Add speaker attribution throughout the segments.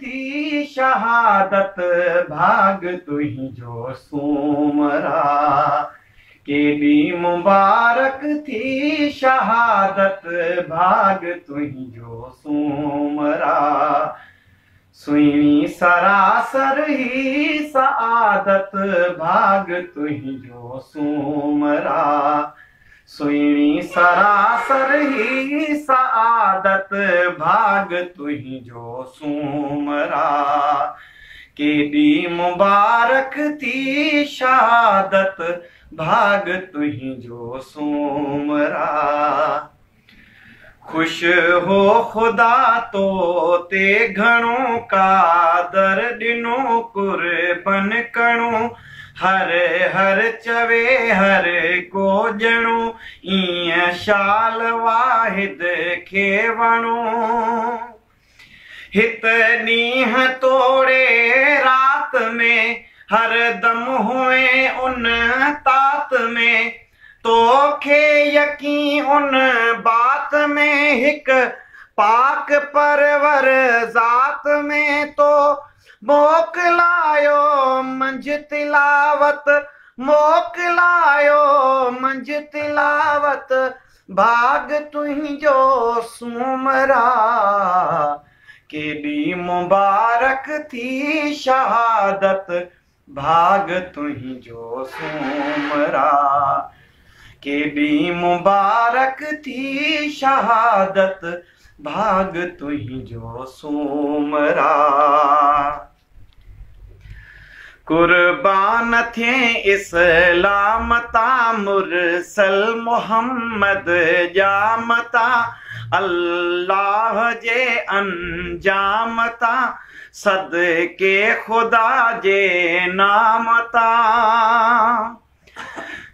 Speaker 1: थी शहादत भाग तुंहिंजो सूमरा। केॾी मुबारक थी शहादत भाग तुंहिंजो सूमरा। सुहिणी सरासर ही सआदत भाग तुंहिंजो सूमरा। सुहिणी सरासर ही सआदत भाग तुंहिंजो सूमरा। केॾी मुबारक थी शहादत भाग तुंहिंजो सूमरा। खुश हो ख़ुदा तो ते घणो क़ादर ॾिनो कुर्बन कणो। हर हर चवे हर को ॼणो ईअं शाल वाहिद खे वणो। हित ॾींहं तोड़े रात में हर दम हुए उन तात में। तोखे यकीन उन बात में हिक पाक परवर ज़ात में। तो मोकिलायो मंझि तिलावत मोकिलायो मंझि तिलावत भाग तुंहिंजो सूमरा। केॾी मुबारक थी शहादत भाग तुंहिंजो सूमरा। केॾी मुबारक थी शहादत भाग तुंहिंजो सूमरा। कुर्बान थिए इस्लाम ता मुरसल मोहम्मद जाम ता। अल्लाह जे अंजाम ता सदके ख़ुदा जे नाम ता।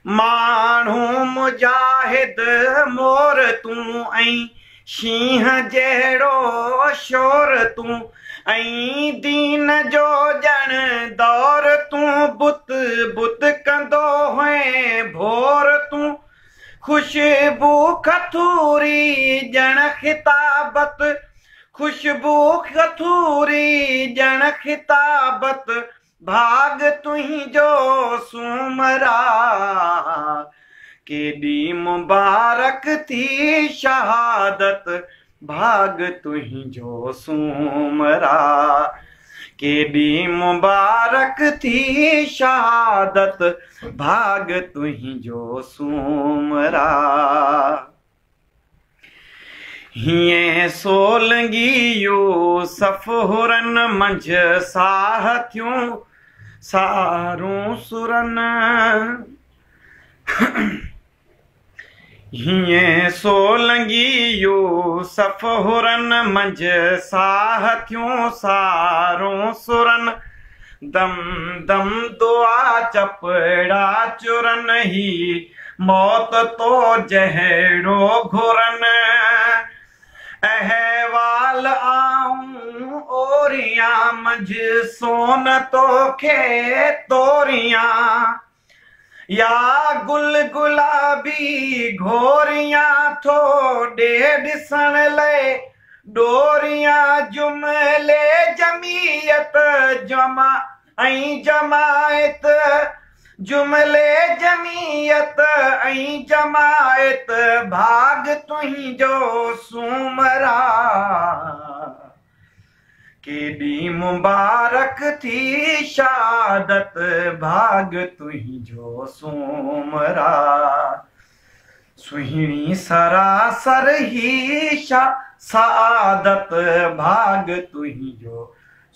Speaker 1: माण्हू मुजाहिद मोर तूं ऐं शींहं जहिड़ो शोर तूं। ऐं दीन जो ॼण दौर तूं बुत बुत कंदो हुए भोर तूं। खुशबू खथूरी ॼण ख़िताबत खुशबू खथूरी ॼण ख़िताबत भाग तुंहिंजो सूमरा। केॾी मुबारक थी शहादत भाग तुंहिंजो सूमरा। केॾी मुबारक थी शहादत भाग तुंहिंजो सूमरा। हीअं सोलंगी यूसुफ हुरन मंझ साह थियूं सारूं सुरन। हीअं सोलंगी यूसुफ हुरन मंझ साह थियूं सारूं सुरन। दम दम दुआ चपड़ा चुरन ही मौत तो जहिड़ो घुरन। अहवाल आऊं ओरियां मंझ सोन तोखे तोरियां। या गुल गुलाबी घोरियां थो ॾे ॾिसण लाइ डोरियां। जुमले जमीयत जमा ऐं जमायत जुमले जमीयत ऐं जमायत भाग तुंहिंजो सूमरा। केॾी मुबारक थी शहादत भाग तुंहिंजो सूमरा। सुहिणी सरासर ही सआदत भाग तुंहिंजो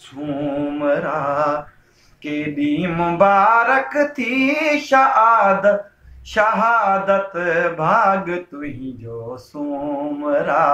Speaker 1: सूमरा। केॾी मुबारक थी शहादत भाग तुंहिंजो सूमरा।